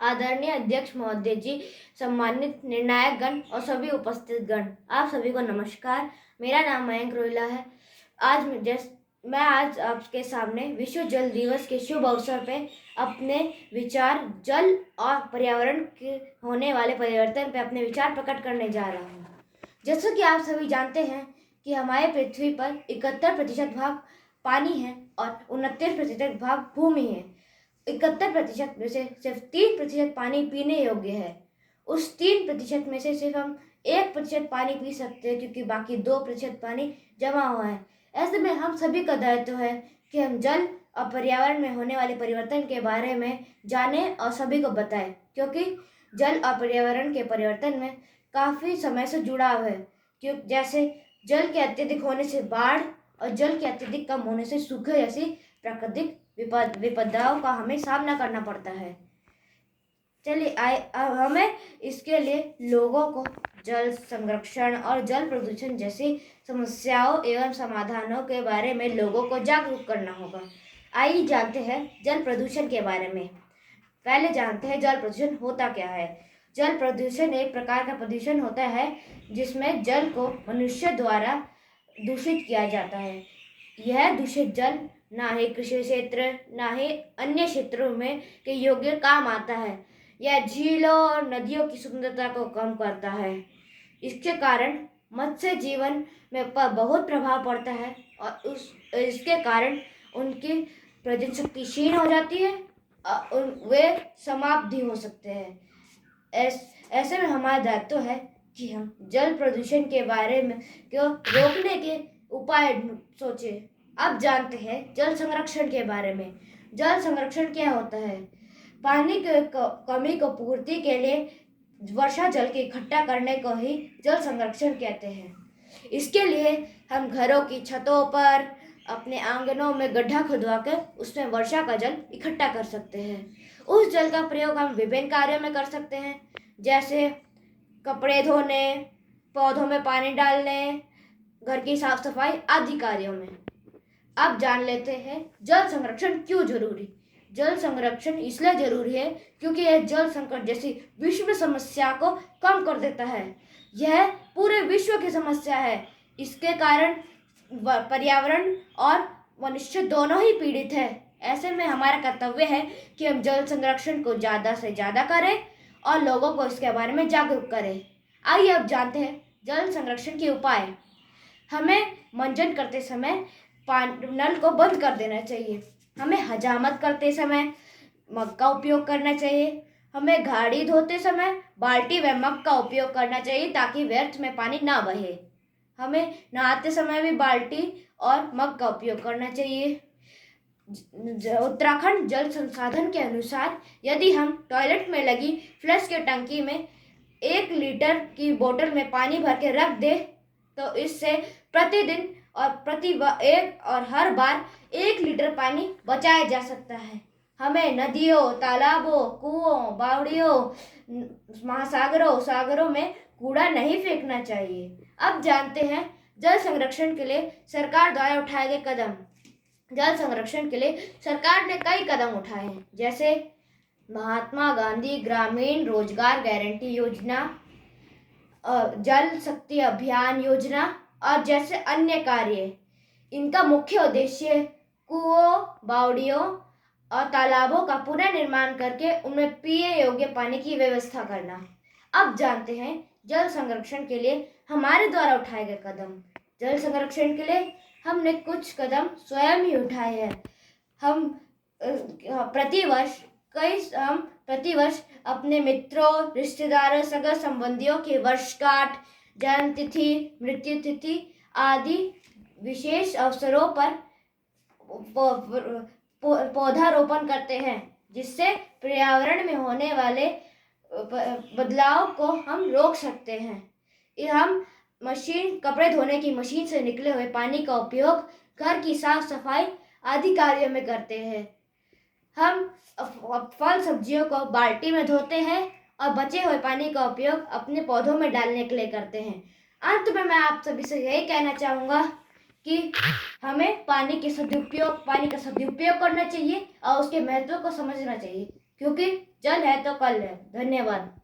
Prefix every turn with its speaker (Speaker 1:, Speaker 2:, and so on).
Speaker 1: आदरणीय अध्यक्ष महोदय जी, सम्मानित निर्णायक गण और सभी उपस्थित गण, आप सभी को नमस्कार। मेरा नाम मयंक रोहिला है। मैं आज आपके सामने विश्व जल दिवस के शुभ अवसर पे अपने विचार जल और पर्यावरण के होने वाले परिवर्तन पे अपने विचार प्रकट करने जा रहा हूँ। जैसा कि आप सभी जानते हैं कि हमारे पृथ्वी पर 71% भाग पानी है और 29% भाग भूमि है। 71% में से सिर्फ 3% पानी पीने योग्य है। उस 3% में से सिर्फ हम 1% पानी पी सकते हैं, क्योंकि बाकी 2% पानी जमा हुआ है। ऐसे में हम सभी का दायित्व है कि हम जल और पर्यावरण में होने वाले परिवर्तन के बारे में जानें और सभी को बताएं, क्योंकि जल और पर्यावरण के परिवर्तन में काफ़ी समय से जुड़ाव है। जैसे जल के अत्यधिक होने से बाढ़ और जल के अत्यधिक कम होने से सूखे जैसी प्राकृतिक विपदाओं का हमें सामना करना पड़ता है। चलिए अब हमें इसके लिए लोगों को जल संरक्षण और जल प्रदूषण जैसी समस्याओं एवं समाधानों के बारे में लोगों को जागरूक करना होगा। आइए जानते हैं जल प्रदूषण के बारे में। पहले जानते हैं जल प्रदूषण होता क्या है। जल प्रदूषण एक प्रकार का प्रदूषण होता है जिसमें जल को मनुष्य द्वारा दूषित किया जाता है। यह दूषित जल ना ही कृषि क्षेत्र ना ही अन्य क्षेत्रों में के योग्य काम आता है। यह झीलों और नदियों की सुंदरता को कम करता है। इसके कारण मत्स्य जीवन में पर बहुत प्रभाव पड़ता है और इसके कारण उनकी प्रजनन शक्ति क्षीण हो जाती है और वे समाप्त भी हो सकते हैं। ऐसे में हमारा दायित्व है कि हम जल प्रदूषण के बारे में रोकने के उपाय सोचें। अब जानते हैं जल संरक्षण के बारे में। जल संरक्षण क्या होता है? पानी की कमी को पूर्ति के लिए वर्षा जल के इकट्ठा करने को ही जल संरक्षण कहते हैं। इसके लिए हम घरों की छतों पर, अपने आंगनों में गड्ढा खुदवाकर उसमें वर्षा का जल इकट्ठा कर सकते हैं। उस जल का प्रयोग हम विभिन्न कार्यों में कर सकते हैं, जैसे कपड़े धोने, पौधों में पानी डालने, घर की साफ सफाई आदि कार्यों में। अब जान लेते हैं जल संरक्षण क्यों जरूरी। जल संरक्षण इसलिए जरूरी है क्योंकि यह जल संकट जैसी विश्व समस्या को कम कर देता है। यह पूरे विश्व की समस्या है। इसके कारण पर्यावरण और मनुष्य दोनों ही पीड़ित है। ऐसे में हमारा कर्तव्य है कि हम जल संरक्षण को ज़्यादा से ज़्यादा करें और लोगों को इसके बारे में जागरूक करें। आइए अब जानते हैं जल संरक्षण के उपाय। हमें मंजन करते समय नल को बंद कर देना चाहिए। हमें हजामत करते समय मग का उपयोग करना चाहिए। हमें गाड़ी धोते समय बाल्टी व मग का उपयोग करना चाहिए ताकि व्यर्थ में पानी ना बहे। हमें नहाते समय भी बाल्टी और मग का उपयोग करना चाहिए। उत्तराखंड जल संसाधन के अनुसार यदि हम टॉयलेट में लगी फ्लश के टंकी में 1 लीटर की बोतल में पानी भर के रख दे तो इससे प्रतिदिन और हर बार 1 लीटर पानी बचाया जा सकता है। हमें नदियों, तालाबों, कुओं, बावड़ियों, महासागरों, सागरों में कूड़ा नहीं फेंकना चाहिए। अब जानते हैं जल संरक्षण के लिए सरकार द्वारा उठाए गए कदम। जल संरक्षण के लिए सरकार ने कई कदम उठाए हैं, जैसे महात्मा गांधी ग्रामीण रोजगार गारंटी योजना, जल शक्ति अभियान योजना और जैसे अन्य कार्य। इनका मुख्य उद्देश्य कुओं, बावड़ियों और तालाबों का पुनर्निर्माण करके उनमें पीने योग्य पानी की व्यवस्था करना। अब जानते हैं जल संरक्षण के लिए हमारे द्वारा उठाए गए कदम। जल संरक्षण के लिए हमने कुछ कदम स्वयं ही उठाए हैं। हम प्रतिवर्ष अपने मित्रों, रिश्तेदारों, सगा संबंधियों की वर्षगांठ, जन्म तिथि, मृत्यु तिथि आदि विशेष अवसरों पर पौधारोपण करते हैं, जिससे पर्यावरण में होने वाले बदलाव को हम रोक सकते हैं। हम कपड़े धोने की मशीन से निकले हुए पानी का उपयोग घर की साफ सफाई आदि कार्यों में करते हैं। हम फल सब्जियों को बाल्टी में धोते हैं और बचे हुए पानी का उपयोग अपने पौधों में डालने के लिए करते हैं। अंत में मैं आप सभी से यही कहना चाहूँगा कि हमें पानी का सदुपयोग करना चाहिए और उसके महत्व को समझना चाहिए। क्योंकि जल है तो कल है। धन्यवाद।